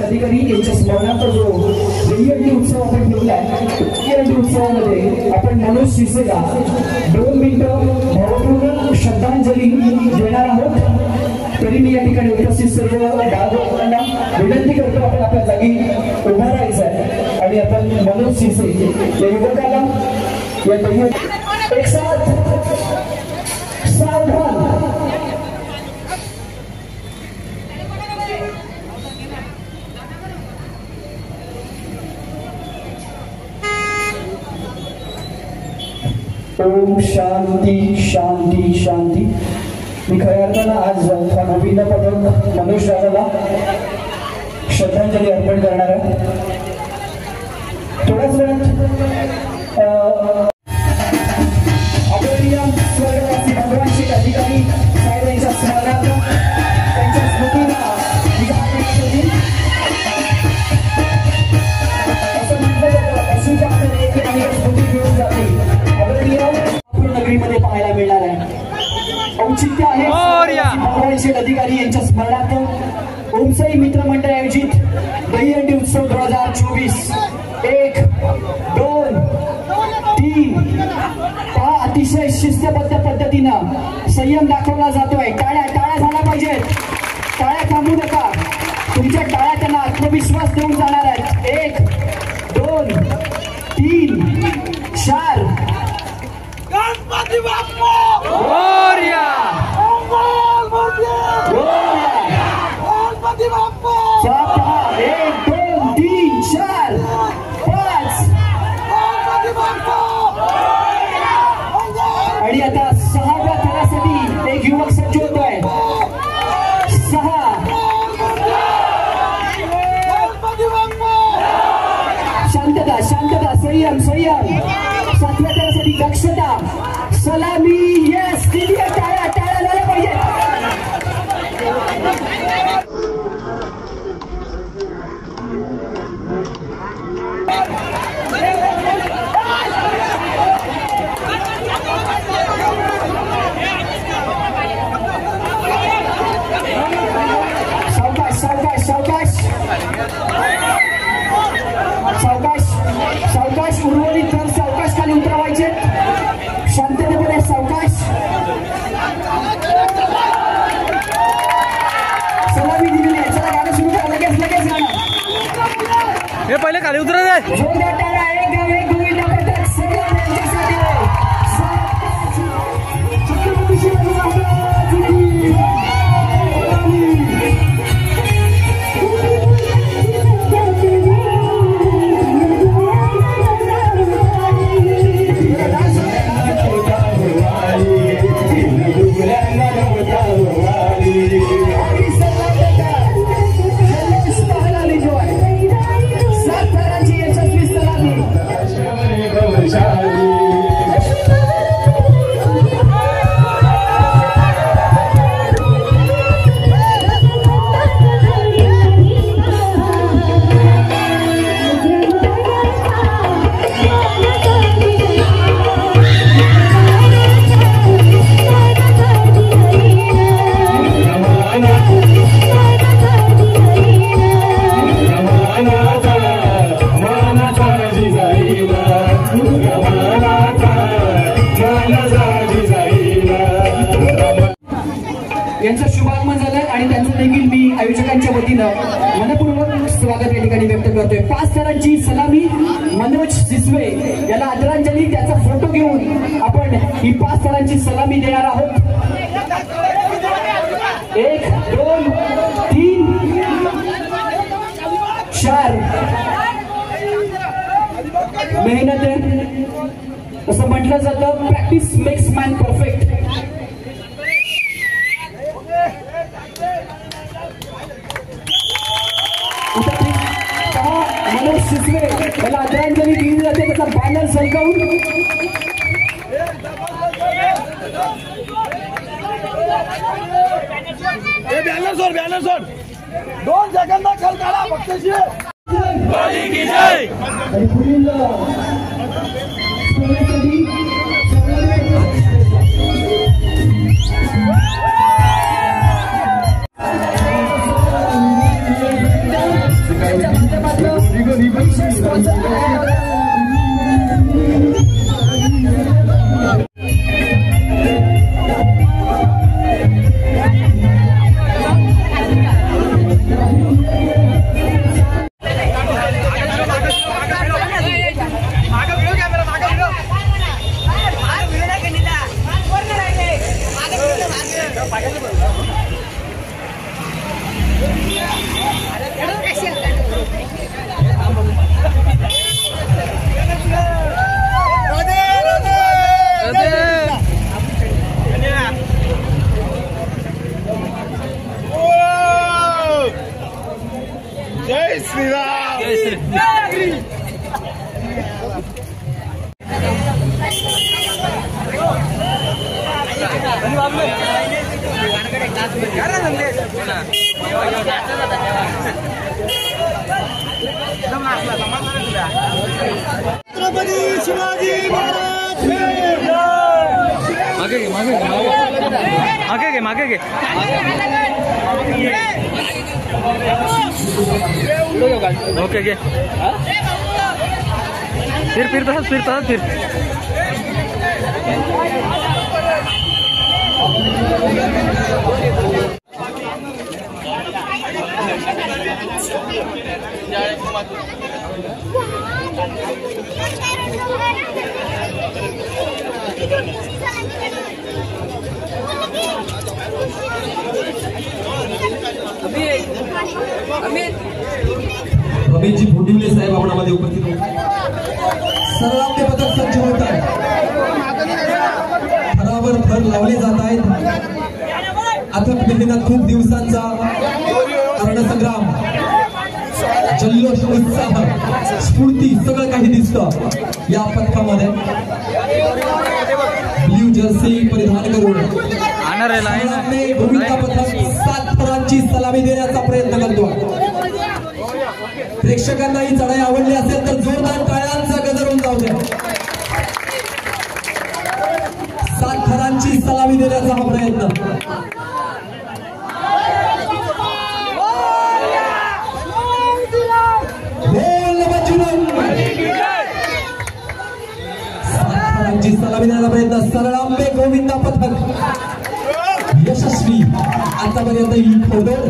अधिकारी यांच्या स्मरणार्थ जो दहीहंडी उत्सव आपण ठेवलाय, दहीहंडी उत्सवामध्ये आपण मनोज शिसेला 2 मिनिटं भावपूर्ण श्रद्धांजली देणार आहोत। तरी मी या ठिकाणी उपस्थित सर्व गावकऱ्यांना विनंती करतो, आपण आपल्या जागी उभा राहायचं आहे आणि आपण मनोज शिसे या युवकाला या दहीहंडी एक साथ सावधान ओम शांती शांती शांती। मी खऱ्या अर्थानं आज गोविंद पदक मनोज राजाला श्रद्धांजली अर्पण करणार आहे। थोड्याच वेळात आदरणीय स्वर्गवासी भगवान श्री अधिकारी साहेब यांच्या स्मरणार्थ त्यांच्या स्मृतीला असं म्हटलं जातं, अशी जास्त एक आणि स्मृती घेऊन जाते नगरीमध्ये पाहायला मिळणार आहे। औचित्य आहे भगवान शेठ अधिकारी यांच्या स्मरणार्थ ओमसाई मित्र मंडळ आयोजित दहीहंडी उत्सव 2024 1 2 3 हा अतिशय शिस्तबद्ध पद्धतीनं संयम दाखवला जातोय। टाळ्या झाला पाहिजेत, टाळ्या थांबू नका, तुमच्या टाळ्या त्यांना आत्मविश्वास देऊन जाणार आहेत। 1 2 3 4 गणपती बाप्पा मोरया, मंगल मूर्ती मोरया, गणपती बाप्पा 1 2 3 4 5 गणपती बाप्पा मोरया। आणि आता 6व्या थरासाठी एक युवक सज्ज होतोय। 6 गणपती बाप्पा, शांतता शांतता, संयम संयम। 7व्या थरासाठी दक्षता, सलामी, यस दिलीय, टाळ्या झाल्या पाहिजे। सावकाश सावकाश सावकाश सावकाश सावकाश, उर्वरित थर सावकाश खाली उतरवायचे, शांततेमध्ये सावकाश। सलामी दिलेली आहे, चला गाणं सुरू करा, लगेच गाणं। हे पहिले खाली उतरायचं, जोरदार टाळ्या, एक गाव एक गोविंद पथक सगळं त्यांच्यासाठी छत्रपती शिवाजी महाराज की यांचं शुभागमन झालं आणि त्यांचं देखील मी आयोजकांच्या वतीनं मनपूर्वक स्वागत या ठिकाणी व्यक्त करतोय। 5 थरांची सलामी मनोज सिसवे याला आदरांजली, त्याचा फोटो घेऊन आपण ही 5 थरांची सलामी देणार आहोत। 1 2 3 4 मेहनत आहे। असं म्हटलं जातं, practice makes man perfect. Manoj Sisve त्याला आदरांजली दिली जाते, त्याचा बॅनर सलकावून. बॅनर सोड 2 सेकंद खाल काढा फक्त. आणि पुढील जय श्रीराम. छत्रपती शिवाजी महाराज. मागे घे, मागे घे, मागे घे. ओके घे. फिर तसंच फिर. अमितजी भोंडिवले साहेब आपणामध्ये उपस्थित होते. सर्वांचे पथक सज्ज होत आहे. थरावर थर लावले जात आहेत. अथक मेहनत, खूप दिवसांचा रणसंग्राम, जल्लोष, उत्साह, स्फूर्ती सगळं काही दिसतं या पथकामध्ये. ब्ल्यू जर्सी परिधान करून गोविंदा पथक 7 थरांची सलामी देण्याचा प्रयत्न करतो. प्रेक्षकांना ही चढाई आवडली असेल तर जोरदार टाळ्यांचा गजर होऊन जाऊ द्या. 7 थरांची सलामी देण्याचा हा प्रयत्न. सलामी देण्याचा प्रयत्न. सरळांबे गोविंदा पथक यशस्वी आतापर्यंत ही खोडोड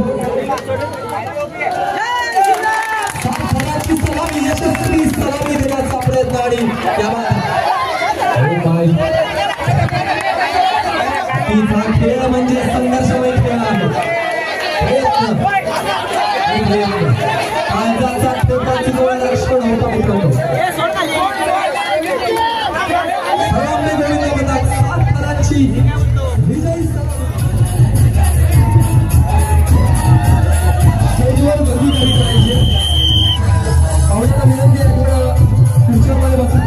सलामी, यशस्वी सलामी देण्याचा प्रयत्न. आणि तिचा खेळ म्हणजे संघर्षमय खेळ आहे. काळजाचा ठोका चिरवणारा लक्ष्मण होता मित्रांनो. सरळांबे गोविंदा पथक 7 थरांची विजयी स्टेजवर गर्दी करीत पाहिजे. पाहुण्यांना विनंती आहे, थोडं खुर्चीमध्ये बसून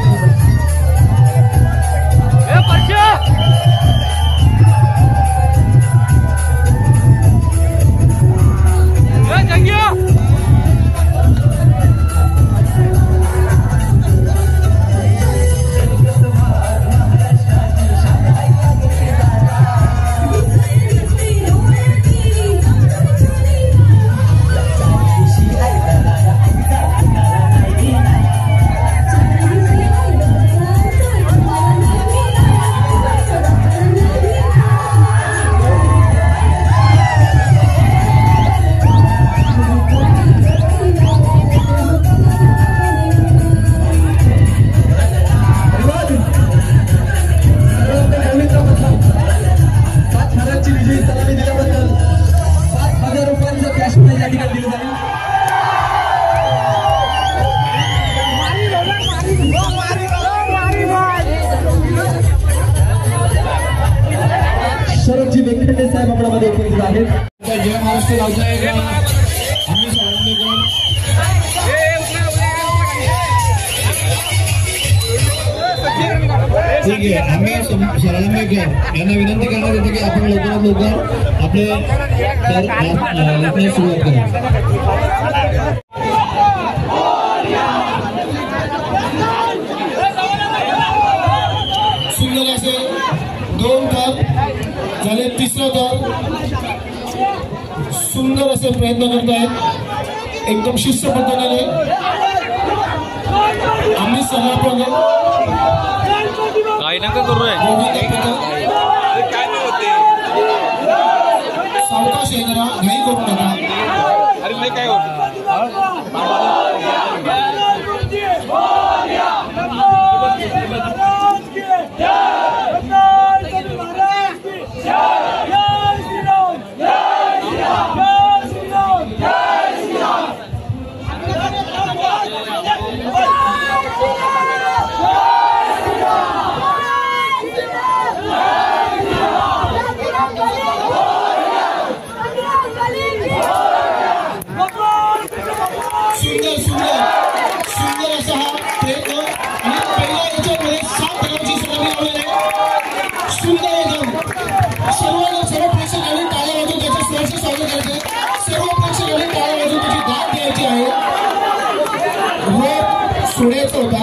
आहेत. जय महाराष्ट्र लावताय का आम्ही शाळांबेकर ठीक आहे. आम्ही शाळांबेकर यांना विनंती करण्यात येते की आपण लवकरात लवकर आपले सुरुवात करा. सुंदर असे 2 थर झाले. तिसरा थर सुंदर असे प्रयत्न करत आहेत एकदम शिस्त पद्धतीने. आम्ही सगळा काही नका करू रे. सावकाश आहे जरा, घाई करू नका. अरे नाही काय होत. सुंदर असा हा प्रयत्न आणि पहिल्या याच्यामध्ये 7 रनांची सलामी लावलेली आहे. सुंदर एकदम. सर्व प्रेक्षकांनी टाळ्या वाजवून त्याचे सहर्ष स्वागत करायचे. सर्व प्रेक्षकांनी टाळ्या वाजवून त्याची दाद द्यायची आहे. रोप सोडायचा होता.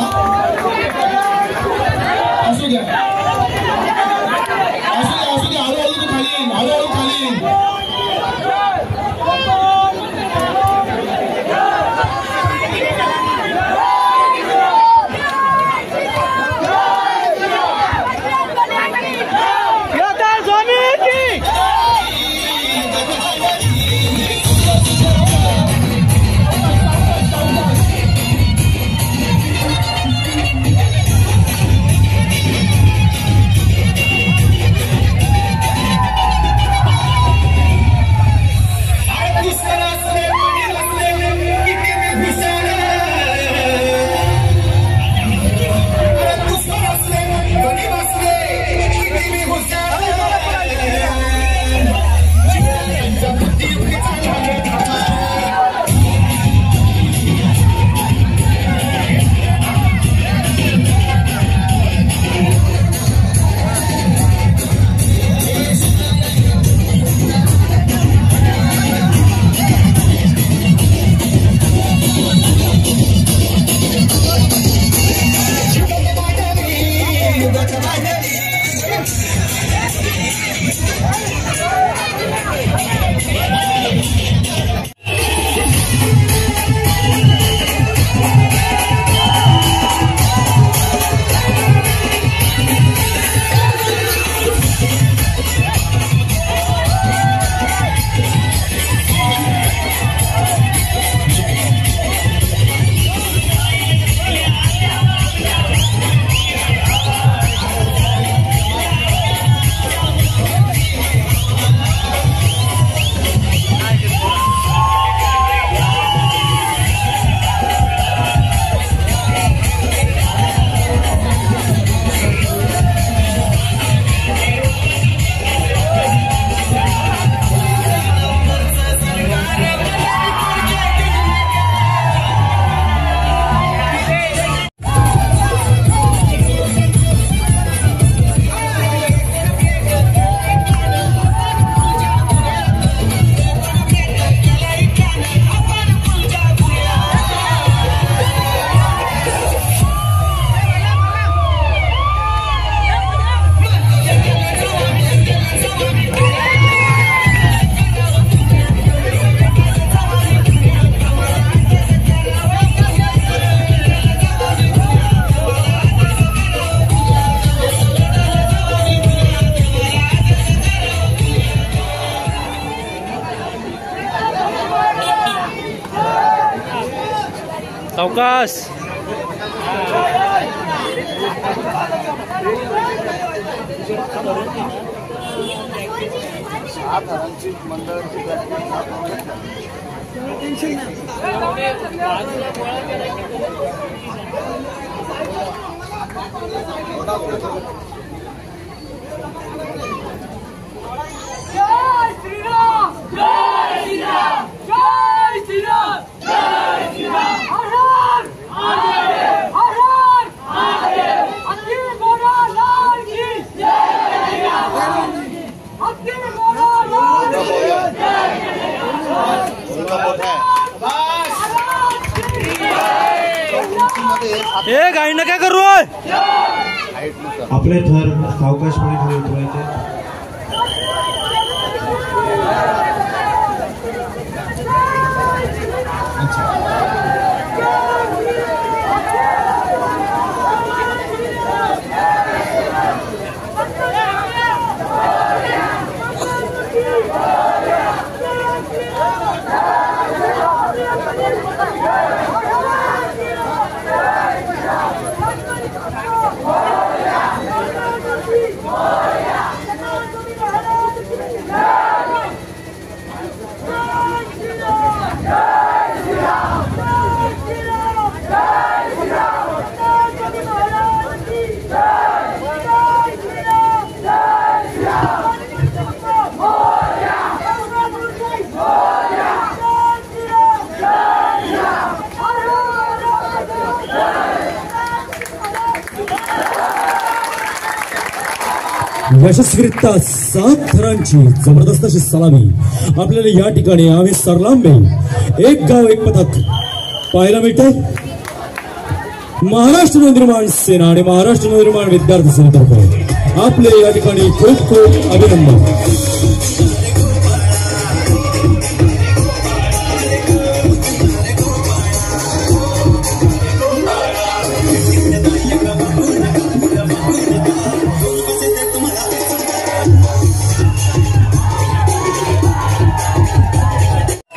असू द्या हळूहळू तो खाली येईल. हळूहळू खाली येईल. सावकाश. जय श्रीराम. आपले थर सावकाशपणे खाली उतरवायचे. यशस्वीरित्या 7 थरांची जबरदस्त अशी सलामी आपल्याला या ठिकाणी आम्ही सरलांबे एक गाव एक पथक पाहायला मिळते. महाराष्ट्र नवनिर्माण सेना आणि महाराष्ट्र नवनिर्माण विद्यार्थी संघटनेतर्फे आपले या ठिकाणी खूप खूप अभिनंदन.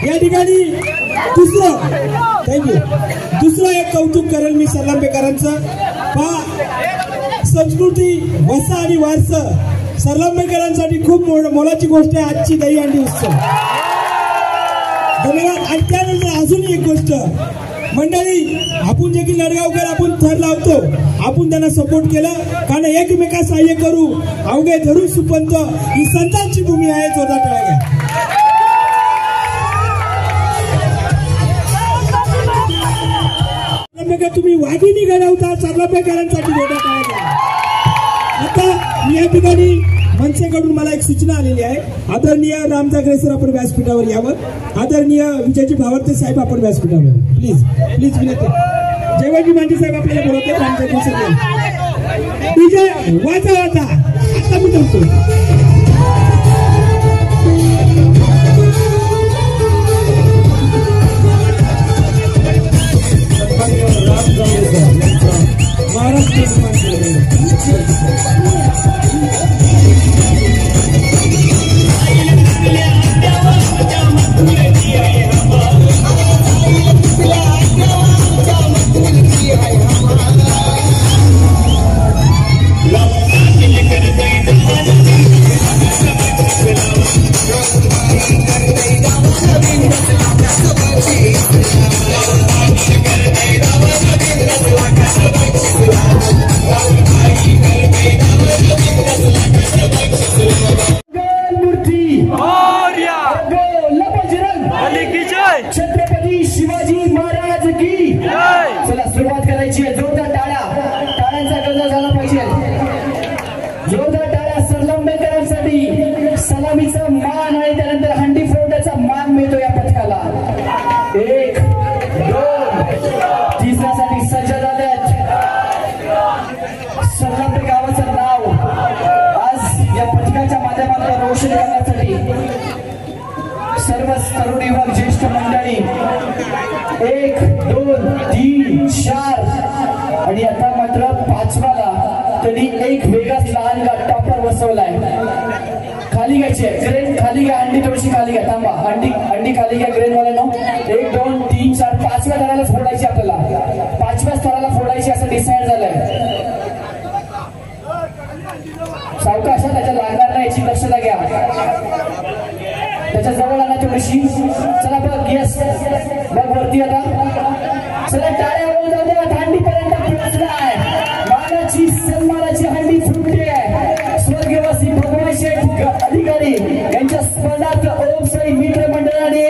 या ठिकाणी दुसरं एक कौतुक करेल मी सरलांबेकरांचं. संस्कृती वसा आणि वारसा सरलांबेकरांसाठी खूप मोलाची गोष्ट आहे आजची दहीहंडी उत्सव. धन्यवाद. आणि त्यानंतर अजून एक गोष्ट मंडळी, आपण जे की लडगावकर आपण थर लावतो, आपण त्यांना सपोर्ट केलं कारण एकमेका सहाय्य करू अवघे धरू सुपंत ही संतांची भूमी आहे. जोरदार टाळ्या घ्या. तुम्ही वाघिणी घडवता सरलांबेकरांसाठी जोरदार टाळ्या घ्या. आता मी या ठिकाणी मनसेकडून मला एक सूचना आलेली आहे. आदरणीय रामजागरे सर आपण व्यासपीठावर यावं. आदरणीय विजयजी भावार्ते साहेब आपण व्यासपीठावर प्लीज प्लीज विनंती. जयवंती मांडी साहेब आपल्याला बोलवते. रामजागरे सर विजय वाचा वाचा. आता मी थांबतो. छत्रपती शिवाजी महाराज की. चला सुरुवात करायची आहे. जोरदार टाळ्या. टाळ्यांचा गजर झाला पाहिजे. जोरदार टाळ्या सरलांबेकरांसाठी. सलामीचा मान आणि त्यानंतर हंडी फोडण्याचा मान मिळतो या पथकाला. 1 2 तिसऱ्यासाठी सज्ज झालेत. सरलांबे गावाचं नाव आज या पथकाच्या माध्यमातून रोशन करण्यासाठी सर्व तरुण युवक ज्येष्ठ मंडळी 1 2 3 4 आणि आता मात्र 5वाला त्यांनी एक वेगळाच लहान टॉपर बसवलाय. खाली घ्यायची ग्रेन खाली घ्या. अंडी थोडीशी खाली घ्या. थांबा. अंडी खाली घ्या ग्रेन वाल्यानो. 1 2 3 4 5व्या थराला फोडायची. आपल्याला 5व्या स्तराला फोडायची असं डिसाईड झालंय. सावकाश त्याच्या लागणार नाही याची दक्षता घ्या. त्याच्या जवळ आणा थोडीशी. चला बघ. येस बघ वरती आता. चला टाळ्या होऊन जाऊ द्या. हंडीपर्यंत पोहोचलाय. मानाची सन्मानाची हंडी फुटते आहे. स्वर्गवासी भगवान शेठ अधिकारी यांच्या स्मरणार्थ ओमसाई मित्र मंडळाने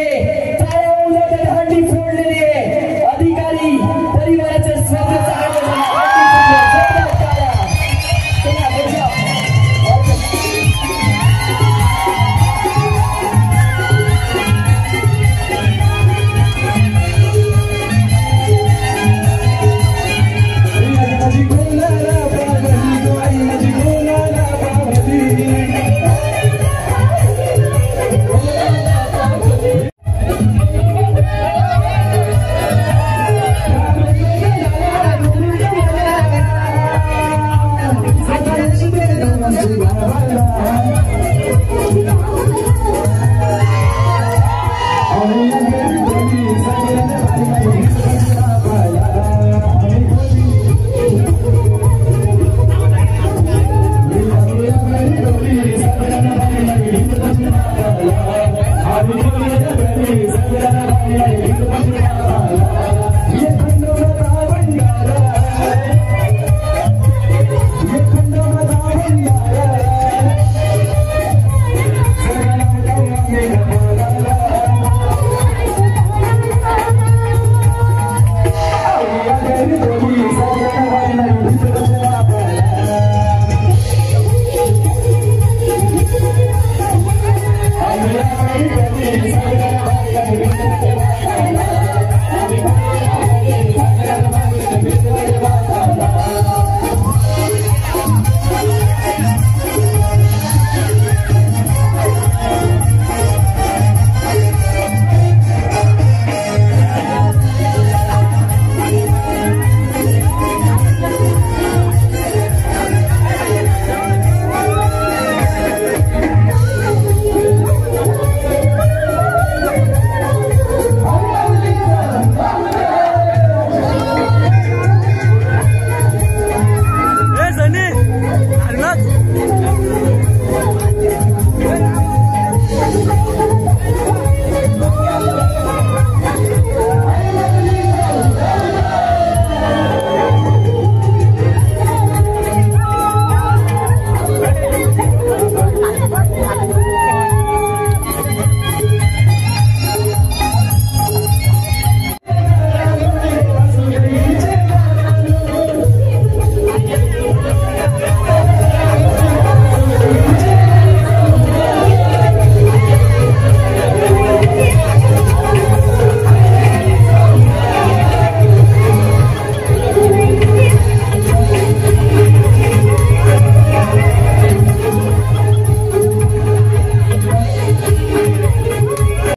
टाळ्या होऊन जाऊ द्या. हंडी फोडलेली आहे. अधिकारी परिवाराचे स्वागत आहे. Go तुझी गडबड